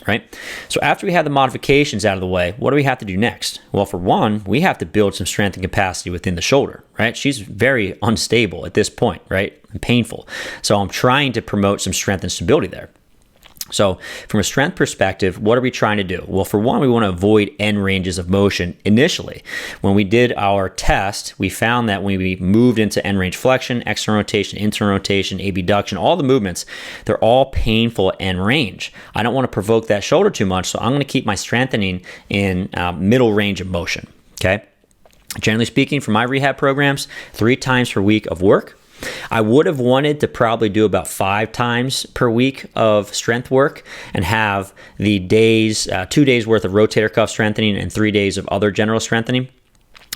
right? So after we have the modifications out of the way, what do we have to do next? Well, for one, we have to build some strength and capacity within the shoulder, right? She's very unstable at this point, right? And painful. So I'm trying to promote some strength and stability there. So from a strength perspective, what are we trying to do? Well, for one, we want to avoid end ranges of motion initially. When we did our test, we found that when we moved into end range flexion, external rotation, internal rotation, abduction, all the movements, they're all painful at end range. I don't want to provoke that shoulder too much, so I'm going to keep my strengthening in middle range of motion, okay? Generally speaking, for my rehab programs, 3 times per week of work. I would have wanted to probably do about 5 times per week of strength work and have the days, 2 days worth of rotator cuff strengthening and 3 days of other general strengthening.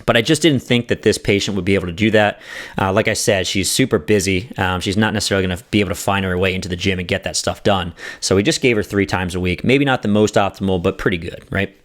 But I just didn't think that this patient would be able to do that. Like I said, she's super busy. She's not necessarily going to be able to find her way into the gym and get that stuff done. So we just gave her 3 times a week. Maybe not the most optimal, but pretty good, right?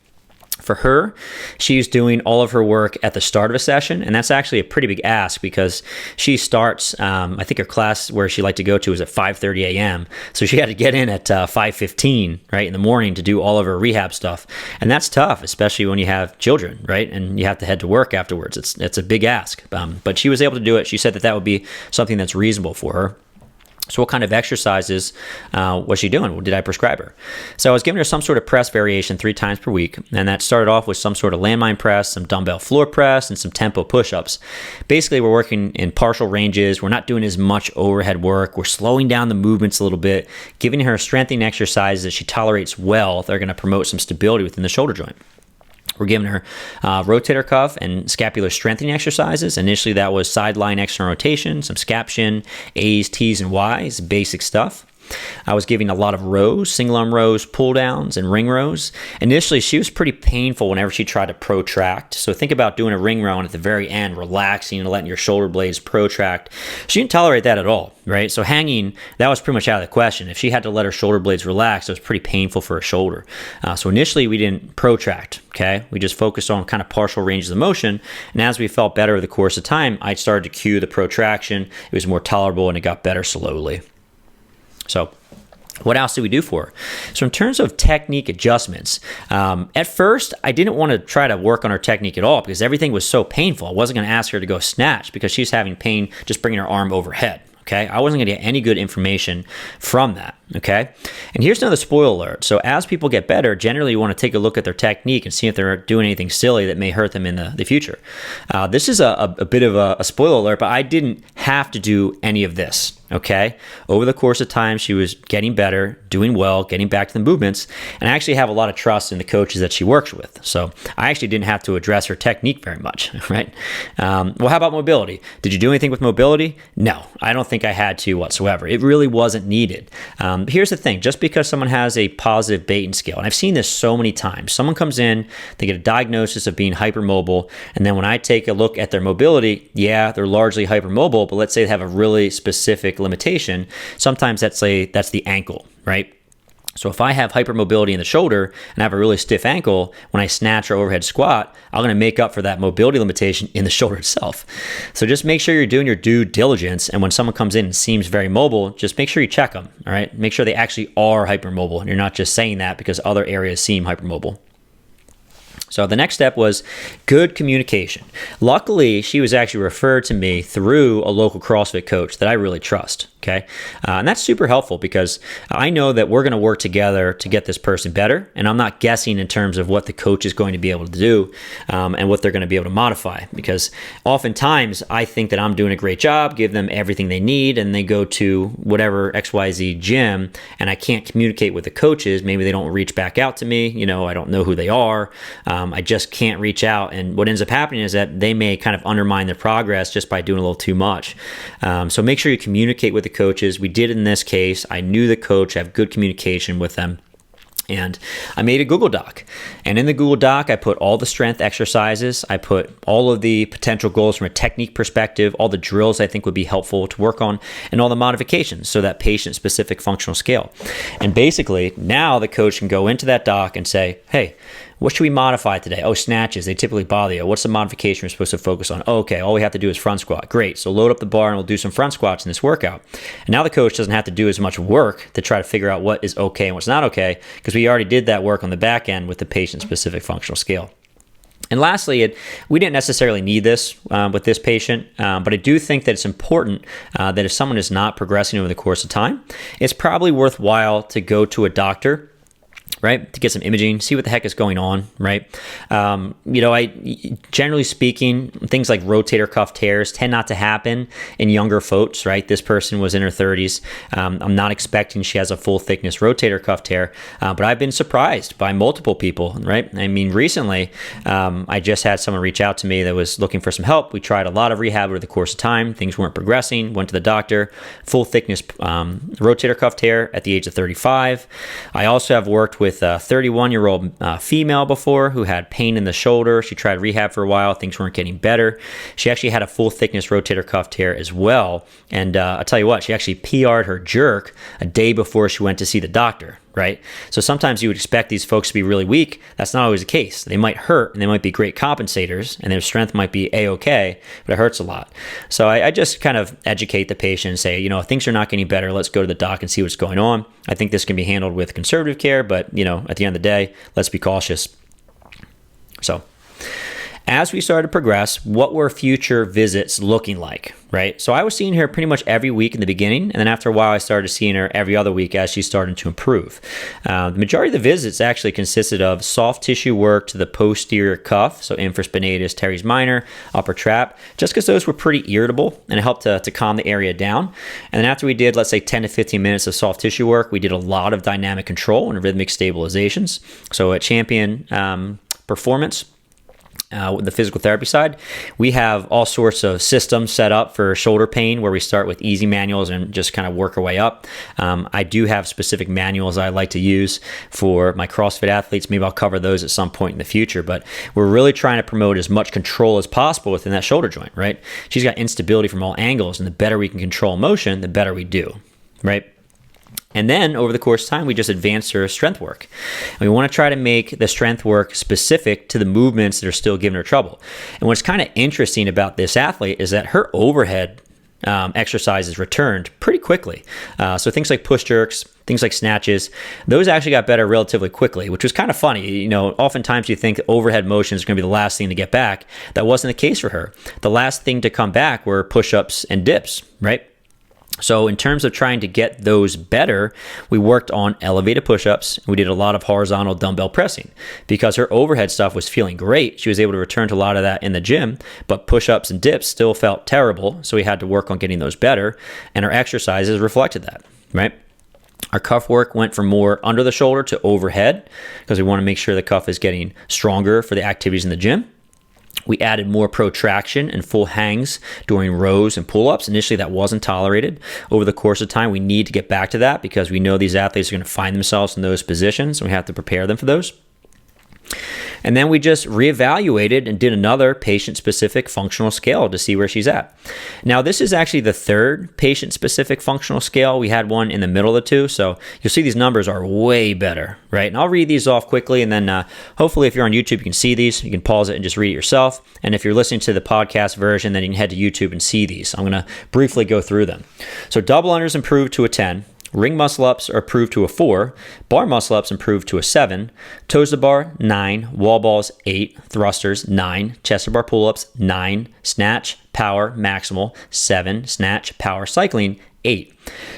For her, she's doing all of her work at the start of a session, and that's actually a pretty big ask because she starts, I think her class where she liked to go to is at 5:30 a.m., so she had to get in at 5:15, right, in the morning to do all of her rehab stuff, and that's tough, especially when you have children, right, and you have to head to work afterwards. It's a big ask, but she was able to do it. She said that would be something that's reasonable for her. So what kind of exercises was she doing? What did I prescribe her? So I was giving her some sort of press variation 3 times per week, and that started off with some sort of landmine press, some dumbbell floor press, and some tempo push-ups. Basically, we're working in partial ranges. We're not doing as much overhead work. We're slowing down the movements a little bit, giving her strengthening exercises that she tolerates well. They're going to promote some stability within the shoulder joint. We're giving her rotator cuff and scapular strengthening exercises. Initially, that was sideline external rotation, some scap shin, A's, T's, and Y's, basic stuff. I was giving a lot of rows, single arm rows, pull downs, and ring rows. Initially, she was pretty painful whenever she tried to protract. So think about doing a ring row and at the very end, relaxing and letting your shoulder blades protract. She didn't tolerate that at all, right? So hanging, that was pretty much out of the question. If she had to let her shoulder blades relax, it was pretty painful for her shoulder. So initially, we didn't protract, okay? We just focused on kind of partial ranges of motion. And as we felt better over the course of time, I started to cue the protraction. It was more tolerable and it got better slowly. So what else did we do for her? So in terms of technique adjustments, at first, I didn't want to try to work on her technique at all because everything was so painful. I wasn't going to ask her to go snatch because she's having pain just bringing her arm overhead. Okay, I wasn't going to get any good information from that. Okay, and here's another spoiler alert. So as people get better, generally you want to take a look at their technique and see if they're doing anything silly that may hurt them in the future. This is a bit of a spoiler alert, but I didn't have to do any of this. Okay, over the course of time, she was getting better, doing well, getting back to the movements, and I actually have a lot of trust in the coaches that she works with. So I actually didn't have to address her technique very much, right? Well, how about mobility? Did you do anything with mobility? No, I don't think I had to whatsoever. It really wasn't needed. Here's the thing, just because someone has a positive Baton scale, and I've seen this so many times, someone comes in, they get a diagnosis of being hypermobile, and then when I take a look at their mobility, yeah, they're largely hypermobile, but let's say they have a really specific limitation. Sometimes that's the ankle, right? So if I have hypermobility in the shoulder and I have a really stiff ankle, when I snatch or overhead squat, I'm going to make up for that mobility limitation in the shoulder itself. So just make sure you're doing your due diligence, and when someone comes in and seems very mobile, just make sure you check them, all right? Make sure they actually are hypermobile, and you're not just saying that because other areas seem hypermobile. So the next step was good communication. Luckily, she was actually referred to me through a local CrossFit coach that I really trust, okay? And that's super helpful because I know that we're going to work together to get this person better, and I'm not guessing in terms of what the coach is going to be able to do and what they're going to be able to modify, because oftentimes I think that I'm doing a great job, give them everything they need, and they go to whatever XYZ gym, and I can't communicate with the coaches. Maybe they don't reach back out to me. I don't know who they are. I just can't reach out, and what ends up happening is that they may kind of undermine their progress just by doing a little too much. So make sure you communicate with the coaches. We did in this case. I knew the coach, I have good communication with them. And I made a Google Doc. And in the Google Doc, I put all the strength exercises. I put all of the potential goals from a technique perspective, all the drills I think would be helpful to work on, and all the modifications, so that patient-specific functional scale. And basically, now the coach can go into that doc and say, hey, What should we modify today? Oh, snatches, they typically bother you. What's the modification we're supposed to focus on? Oh, okay, all we have to do is front squat. Great, so load up the bar and we'll do some front squats in this workout. And now the coach doesn't have to do as much work to try to figure out what is okay and what's not okay, because we already did that work on the back end with the patient-specific functional scale. And lastly, we didn't necessarily need this with this patient, but I do think that it's important that if someone is not progressing over the course of time, it's probably worthwhile to go to a doctor, right, to get some imaging, see what the heck is going on, right? Generally speaking, things like rotator cuff tears tend not to happen in younger folks, right? This person was in her 30s. I'm not expecting she has a full thickness rotator cuff tear, but I've been surprised by multiple people, right? I mean, recently, I just had someone reach out to me that was looking for some help. We tried a lot of rehab over the course of time. Things weren't progressing, went to the doctor, full thickness rotator cuff tear at the age of 35. I also have worked with a 31-year-old female before who had pain in the shoulder. She tried rehab for a while. Things weren't getting better. She actually had a full thickness rotator cuff tear as well. And I'll tell you what, she actually PR'd her jerk a day before she went to see the doctor, right? So sometimes you would expect these folks to be really weak. That's not always the case. They might hurt and they might be great compensators and their strength might be A-okay, but it hurts a lot. So I just kind of educate the patient and say, if things are not getting better, let's go to the doc and see what's going on. I think this can be handled with conservative care, but at the end of the day, let's be cautious. So as we started to progress, what were future visits looking like, right? So I was seeing her pretty much every week in the beginning, and then after a while, I started seeing her every other week as she started to improve. The majority of the visits actually consisted of soft tissue work to the posterior cuff, so infraspinatus, teres minor, upper trap, just because those were pretty irritable, and it helped to calm the area down. And then after we did, let's say 10 to 15 minutes of soft tissue work, we did a lot of dynamic control and rhythmic stabilizations. So at Champion Performance, with the physical therapy side, we have all sorts of systems set up for shoulder pain where we start with easy manuals and just kind of work our way up. I do have specific manuals I like to use for my CrossFit athletes. Maybe I'll cover those at some point in the future, but we're really trying to promote as much control as possible within that shoulder joint, right? She's got instability from all angles, and the better we can control motion, the better we do, right? And then over the course of time, we just advance her strength work. And we want to try to make the strength work specific to the movements that are still giving her trouble. And what's kind of interesting about this athlete is that her overhead exercises returned pretty quickly. So things like push jerks, things like snatches, those actually got better relatively quickly, which was kind of funny. Oftentimes you think overhead motion is going to be the last thing to get back. That wasn't the case for her. The last thing to come back were push-ups and dips, right? So in terms of trying to get those better, we worked on elevated push-ups. We did a lot of horizontal dumbbell pressing because her overhead stuff was feeling great. She was able to return to a lot of that in the gym, but push-ups and dips still felt terrible. So we had to work on getting those better, and our exercises reflected that, right? Our cuff work went from more under the shoulder to overhead because we want to make sure the cuff is getting stronger for the activities in the gym. We added more protraction and full hangs during rows and pull-ups. Initially, that wasn't tolerated. Over the course of time, we need to get back to that because we know these athletes are going to find themselves in those positions, and we have to prepare them for those. And then we just reevaluated and did another patient-specific functional scale to see where she's at. Now, this is actually the third patient-specific functional scale. We had one in the middle of the two, so you'll see these numbers are way better, right? And I'll read these off quickly, and then hopefully if you're on YouTube, you can see these. You can pause it and just read it yourself. And if you're listening to the podcast version, then you can head to YouTube and see these. I'm going to briefly go through them. So double unders improved to a 10. Ring muscle ups are improved to a 4. Bar muscle ups improved to a 7. Toes to bar, 9. Wall balls, 8. Thrusters, 9. Chest to bar pull-ups, 9. Snatch, power, maximal, 7. Snatch, power, cycling, 8.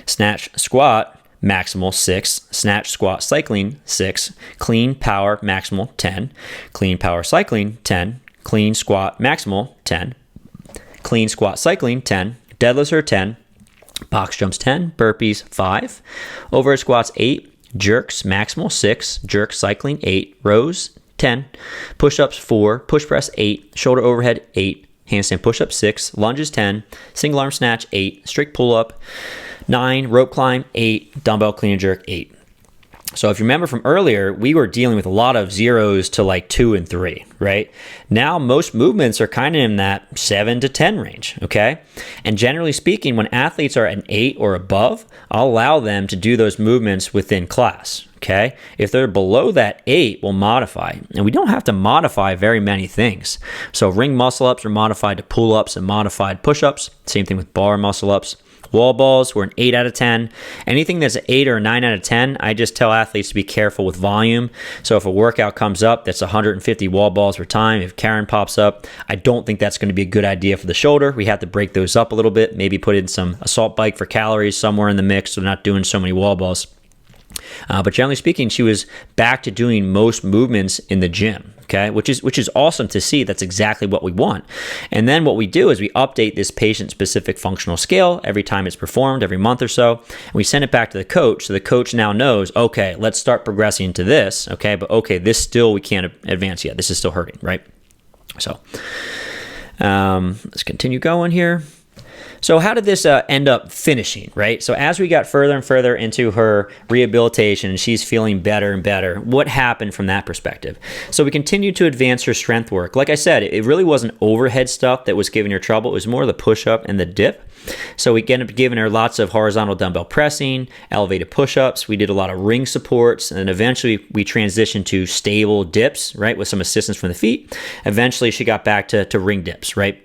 Snatch, squat, maximal, 6. Snatch, squat, cycling, 6. Clean, power, maximal, 10. Clean, power, cycling, 10. Clean, squat, maximal, 10. Clean, squat, cycling, 10. Deadlifts are 10. Box jumps 10, burpees 5, overhead squats 8, jerks maximal 6, jerk cycling 8, rows 10, push-ups 4, push press 8, shoulder overhead 8, handstand push-up 6, lunges 10, single arm snatch 8, strict pull-up 9, rope climb 8, dumbbell clean and jerk 8. So if you remember from earlier, we were dealing with a lot of zeros to like 2 and 3, right? Now most movements are kind of in that 7 to 10 range, okay? And generally speaking, when athletes are an 8 or above, I'll allow them to do those movements within class, Okay, if they're below that 8, we'll modify. And we don't have to modify very many things. So ring muscle ups are modified to pull ups and modified push ups. Same thing with bar muscle ups. Wall balls, we're an 8 out of 10. Anything that's an 8 or a 9 out of 10, I just tell athletes to be careful with volume. So if a workout comes up that's 150 wall balls per time, if Karen pops up, I don't think that's going to be a good idea for the shoulder. We have to break those up a little bit, maybe put in some assault bike for calories somewhere in the mix so they're not doing so many wall balls. But generally speaking, she was back to doing most movements in the gym, okay, which is awesome to see. That's exactly what we want. And then what we do is we update this patient-specific functional scale every time it's performed, every month or so, and we send it back to the coach. So the coach now knows, okay, let's start progressing to this, okay, but okay, this still we can't advance yet. This is still hurting, right? So let's continue going here. So how did this end up finishing, right? So as we got further and further into her rehabilitation and she's feeling better and better, what happened from that perspective? So we continued to advance her strength work. Like I said, it really wasn't overhead stuff that was giving her trouble. It was more the push-up and the dip. So we ended up giving her lots of horizontal dumbbell pressing, elevated push-ups. We did a lot of ring supports, and then eventually we transitioned to stable dips, right, with some assistance from the feet. Eventually she got back to ring dips, right?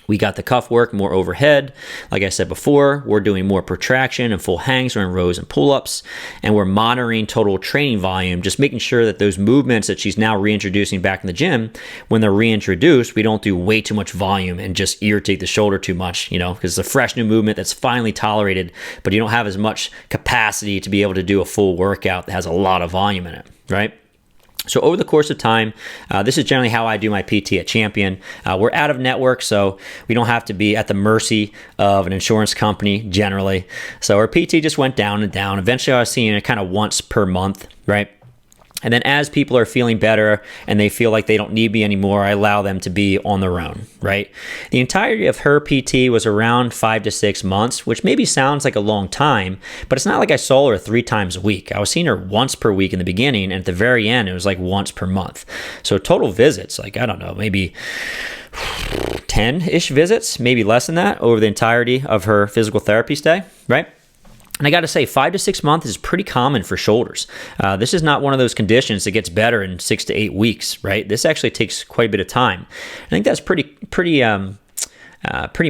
We got the cuff work more overhead. Like I said before, we're doing more protraction and full hangs or in rows and pull-ups, and we're monitoring total training volume, just making sure that those movements that she's now reintroducing back in the gym, when they're reintroduced, we don't do way too much volume and just irritate the shoulder too much, because it's a fresh new movement that's finally tolerated, but you don't have as much capacity to be able to do a full workout that has a lot of volume in it, right? So over the course of time, this is generally how I do my PT at Champion. We're out of network, so we don't have to be at the mercy of an insurance company generally. So our PT just went down and down. Eventually, I was seeing it kind of once per month, right? And then as people are feeling better and they feel like they don't need me anymore, I allow them to be on their own, right? The entirety of her PT was around 5 to 6 months, which maybe sounds like a long time, but it's not like I saw her 3 times a week. I was seeing her once per week in the beginning, and at the very end, it was like once per month. So total visits, like, I don't know, maybe 10-ish visits, maybe less than that over the entirety of her physical therapy stay, right? And I got to say, 5 to 6 months is pretty common for shoulders. This is not one of those conditions that gets better in 6 to 8 weeks, right? This actually takes quite a bit of time. I think that's pretty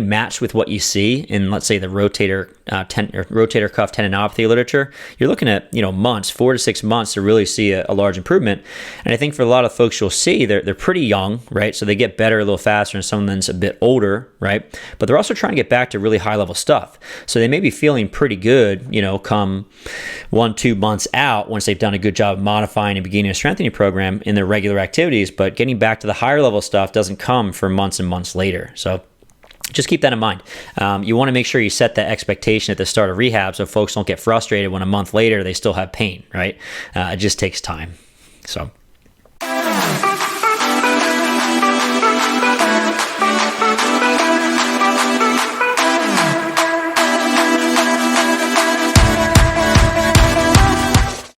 matched with what you see in, let's say, the rotator cuff tendinopathy literature. You're looking at months, 4 to 6 months to really see a large improvement. And I think for a lot of folks, you'll see they're pretty young, right? So they get better a little faster than someone that's a bit older, right? But they're also trying to get back to really high level stuff. So they may be feeling pretty good, come 1-2 months out once they've done a good job of modifying and beginning a strengthening program in their regular activities. But getting back to the higher level stuff doesn't come for months and months later. So just keep that in mind. You want to make sure you set that expectation at the start of rehab so folks don't get frustrated when a month later they still have pain, right? It just takes time. So